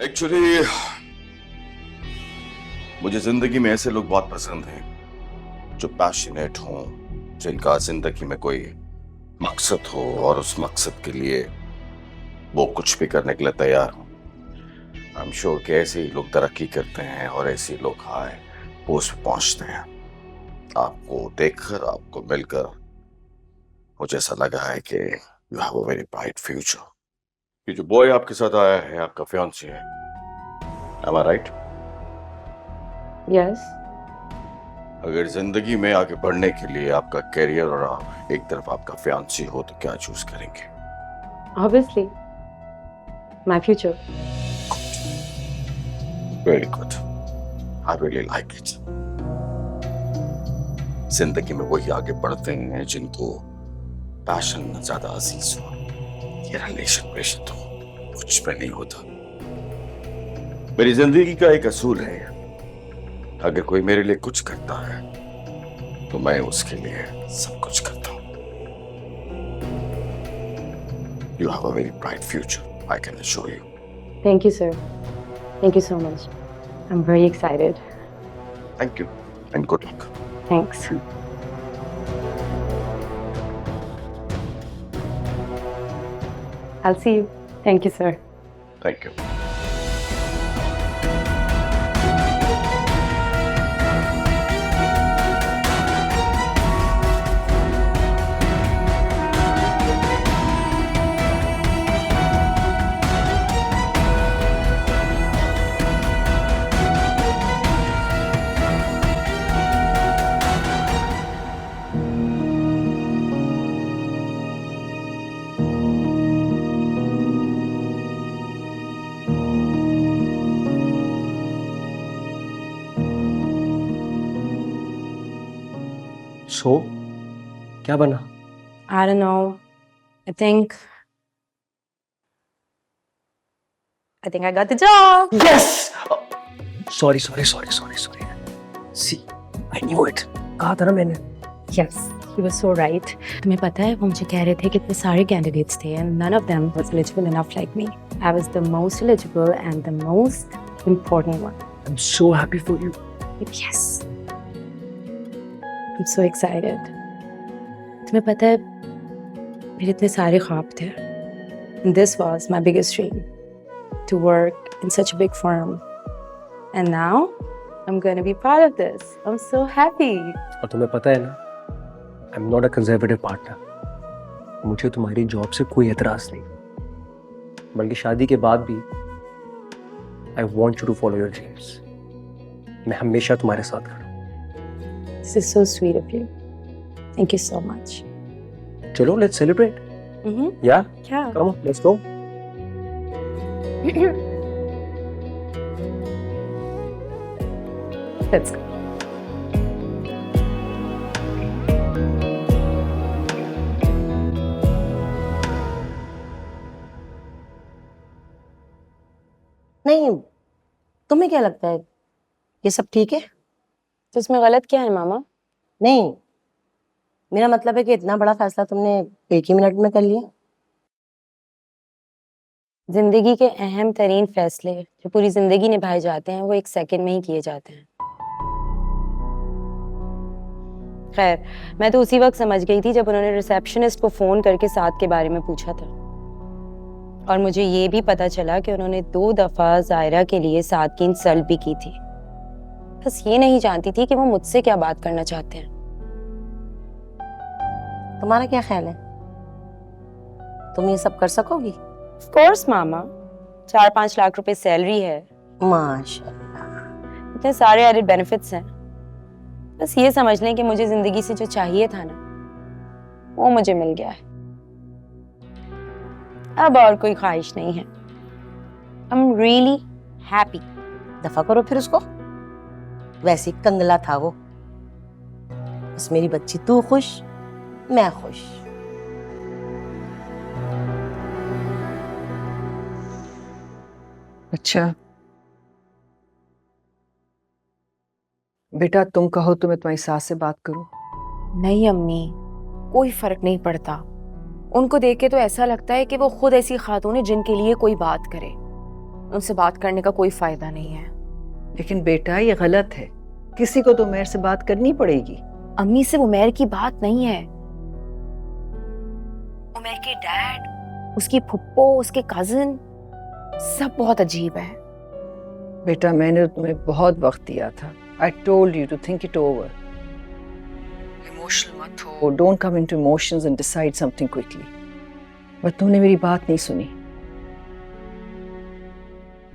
Actually मुझे जिंदगी में ऐसे लोग बहुत पसंद हैं जो पैशनेट हों, जिनका जिंदगी में कोई मकसद हो और उस मकसद के लिए वो कुछ भी करने के लिए तैयार हो। आई एम श्योर कि ऐसे ही लोग तरक्की करते हैं और ऐसे ही लोग हाई पोस्ट पे पहुंचते हैं। आपको देखकर, आपको मिलकर मुझे ऐसा लगा है कि you have a very bright future. ये जो बॉय आपके साथ आया है आपका फियांसी है, एम आई राइट? यस। अगर जिंदगी में आगे बढ़ने के लिए आपका करियर और एक तरफ आपका फियांसी हो तो क्या चूज करेंगे? Obviously my future. Very good, I really like it. जिंदगी में वही आगे बढ़ते हैं जिनको पैशन ज्यादा अजीज हो। ये रिलेशन तो कुछ में नहीं होता। मेरी जिंदगी का एक असूल है, अगर कोई मेरे लिए कुछ करता है तो मैं उसके लिए सब कुछ करता हूं। You have a very bright future, I can assure you. Thank you sir, thank you so much. I am very excited. Thank you and good luck. Thanks. I'll see you. Thank you, sir. Thank you. So क्या बना? I don't know. I think I got the job. Yes! Sorry. See, I knew it. कहा था ना मैंने। Yes, you were so right. तुम्हें पता है वो मुझे कह रहे थे कि इतने सारे candidates थे and none of them was eligible enough like me. I was the most eligible and the most important one. I'm so happy for you. Yes. I'm so excited. तुम्हें पता है मेरे इतने सारे ख्वाब थे. And this was my biggest dream, to work in such a big firm. And now I'm going to be part of this. I'm so happy. और तुम्हें पता है ना, I'm not a conservative partner. मुझे तुम्हारी जॉब से कोई एतराज नहीं, बल्कि शादी के बाद भी I want you to follow your dreams. मैं हमेशा तुम्हारे साथ खड़ा हूँ। This is so sweet of you. Thank you so much. चलो, let's celebrate. Yeah? Yeah. Come on, let's go. Let's go. नहीं, तुम्हें क्या लगता है ये सब ठीक है? तो इसमें गलत क्या है मामा? नहीं, मेरा मतलब है कि इतना बड़ा फैसला तुमने एक ही मिनट में कर लिया। जिंदगी के अहम तरीन फैसले जो पूरी जिंदगी निभाए जाते हैं वो एक सेकंड में ही किए जाते हैं। खैर, मैं तो उसी वक्त समझ गई थी जब उन्होंने रिसेप्शनिस्ट को फोन करके साद के बारे में पूछा था, और मुझे ये भी पता चला कि उन्होंने 2 दफा जायरा के लिए साद की इंसल्ट भी की थी। बस ये नहीं जानती थी कि वो मुझसे क्या बात करना चाहते हैं। तुम्हारा क्या ख्याल है, तुम ये सब कर सकोगी? ऑफ कोर्स मामा, 4-5 लाख रुपए सैलरी है, माशाल्लाह। इतने सारे एडेड बेनिफिट्स हैं। बस ये समझ लें कि मुझे जिंदगी से जो चाहिए था ना, वो मुझे मिल गया है। अब और कोई ख्वाहिश नहीं है। I'm really happy. दफा करो फिर उसको, वैसे ही कंगला था वो। बस मेरी बच्ची तू खुश, मैं खुश। अच्छा बेटा, तुम कहो तो मैं तुम्हारी सास से बात करूं? नहीं अम्मी, कोई फर्क नहीं पड़ता। उनको देख के तो ऐसा लगता है कि वो खुद ऐसी खातून है जिनके लिए कोई बात करे। उनसे बात करने का कोई फायदा नहीं है। लेकिन बेटा ये गलत है, किसी को तो उमैर से बात करनी पड़ेगी। अम्मी से उमैर की बात नहीं है। उमैर के डैड, उसकी फुप्पो, उसके कजिन, सब बहुत अजीब है। बेटा मैंने तुम्हें बहुत वक्त दिया था। I told you to think it over. Emotional मत हो, don't come into emotions and decide something quickly. But तुमने मेरी बात नहीं सुनी।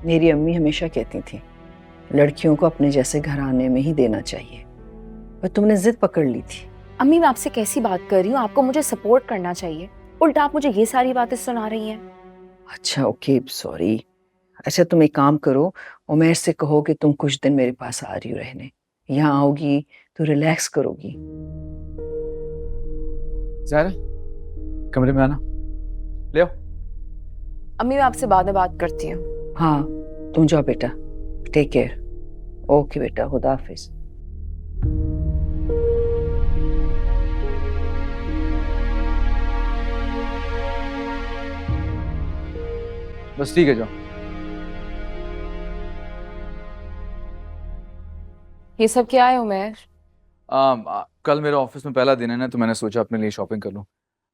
मेरी अम्मी हमेशा कहती थी लड़कियों को अपने जैसे घराने में ही देना चाहिए, पर तुमने जिद पकड़ ली थी। अम्मी मैं आपसे कैसी बात कर रही हूँ? आपको मुझे सपोर्ट करना चाहिए, उल्टा आप मुझे ये सारी बातें सुना रही हैं। अच्छा ओके सॉरी। अच्छा तुम एक काम करो, उमैर से कहो कि तुम कुछ दिन मेरे पास आ रही हो रहने। यहाँ आओगी तो रिलैक्स करोगी। ज़ाहिरा कमरे में आना, ले आओ। अम्मी मैं आपसे बाद में बात करती हूँ। हाँ तुम जाओ बेटा, टेक केयर। ओके बेटा, खुदा हाफिज। बस ठीक है, जाओ। ये सब क्या है उमैर? कल मेरे ऑफिस में पहला दिन है ना, तो मैंने सोचा अपने लिए शॉपिंग कर लूं।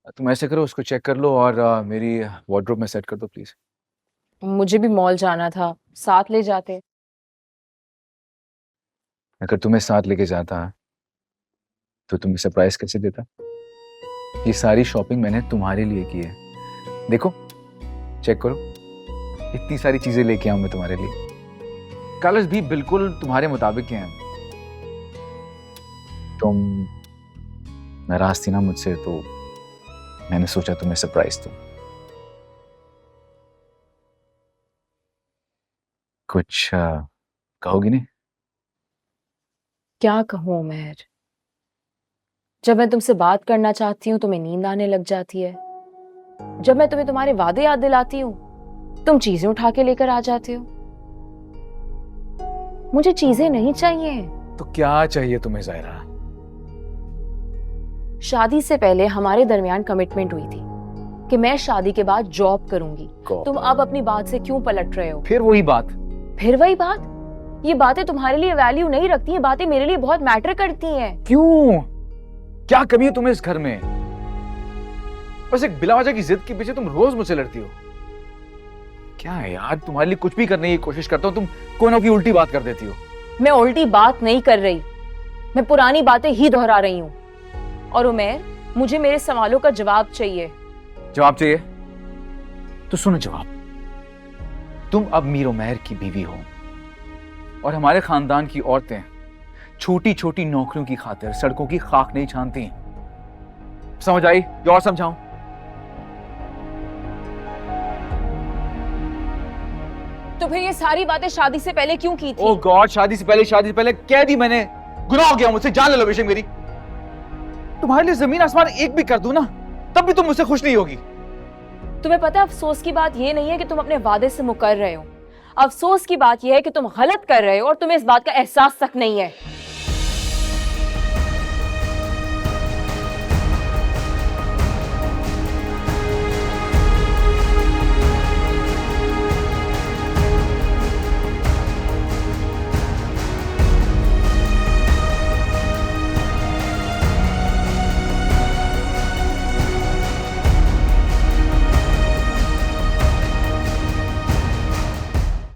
तुम ऐसे करो, उसको चेक कर लो और मेरी वार्डरोब में सेट कर दो प्लीज। मुझे भी मॉल जाना था, साथ ले जाते। अगर तुम्हें साथ लेके जाता तो तुम्हें सरप्राइज कैसे देता? ये सारी शॉपिंग मैंने तुम्हारे लिए की है। देखो चेक करो, इतनी सारी चीजें लेके आऊं मैं तुम्हारे लिए। कलर्स भी बिल्कुल तुम्हारे मुताबिक के हैं। तुम नाराज थी ना मुझसे, तो मैंने सोचा तुम्हें सरप्राइज दूं। कुछ कहोगी नहीं? क्या कहूँ उमैर? जब मैं तुमसे बात करना चाहती हूँ तुम्हें नींद आने लग जाती है। जब मैं तुम्हें तुम्हारे वादे याद दिलाती हूँ तुम चीजें उठा के लेकर आ जाते हो। मुझे चीजें नहीं चाहिए। तो क्या चाहिए तुम्हें ज़ाहिरा? शादी से पहले हमारे दरमियान कमिटमेंट हुई थी कि मैं शादी के बाद जॉब करूंगी। तुम अब अपनी बात से क्यों पलट रहे हो? फिर वही बात। फिर वही बात? ये बातें तुम्हारे लिए वैल्यू नहीं रखती, ये बातें मेरे लिए बहुत मैटर करती हैं। क्यों? क्या कमी है तुम्हें इस घर में? बस एक बिलावजा की जिद के पीछे तुम रोज मुझसे लड़ती हो। क्या है यार, तुम्हारे लिए कुछ भी करने की कोशिश करता हूं, तुम कोई ना कोई उल्टी बात कर देती हो। मैं उल्टी बात नहीं कर रही, मैं पुरानी बातें ही दोहरा रही हूँ। और उमैर मुझे मेरे सवालों का जवाब चाहिए। जवाब चाहिए? तो सुनो जवाब। तुम अब मीर उमैर की बीवी हो और हमारे खानदान की औरतें छोटी छोटी नौकरियों की खातिर सड़कों की खाक नहीं छानती। समझ आई? और समझाऊं? तो फिर ये सारी बातें शादी से पहले क्यों की थी? ओह गॉड, शादी से पहले कह दी मैंने। गुनाह हो गया मुझसे, जान ले लो बेशक मेरी। तुम्हारे लिए जमीन आसमान एक भी कर दूं ना, तब भी तुम मुझसे खुश नहीं होगी। तुम्हें पता है अफसोस की बात ये नहीं है कि तुम अपने वादे से मुकर रहे हो, अफसोस की बात यह है कि तुम गलत कर रहे हो और तुम्हें इस बात का एहसास तक नहीं है।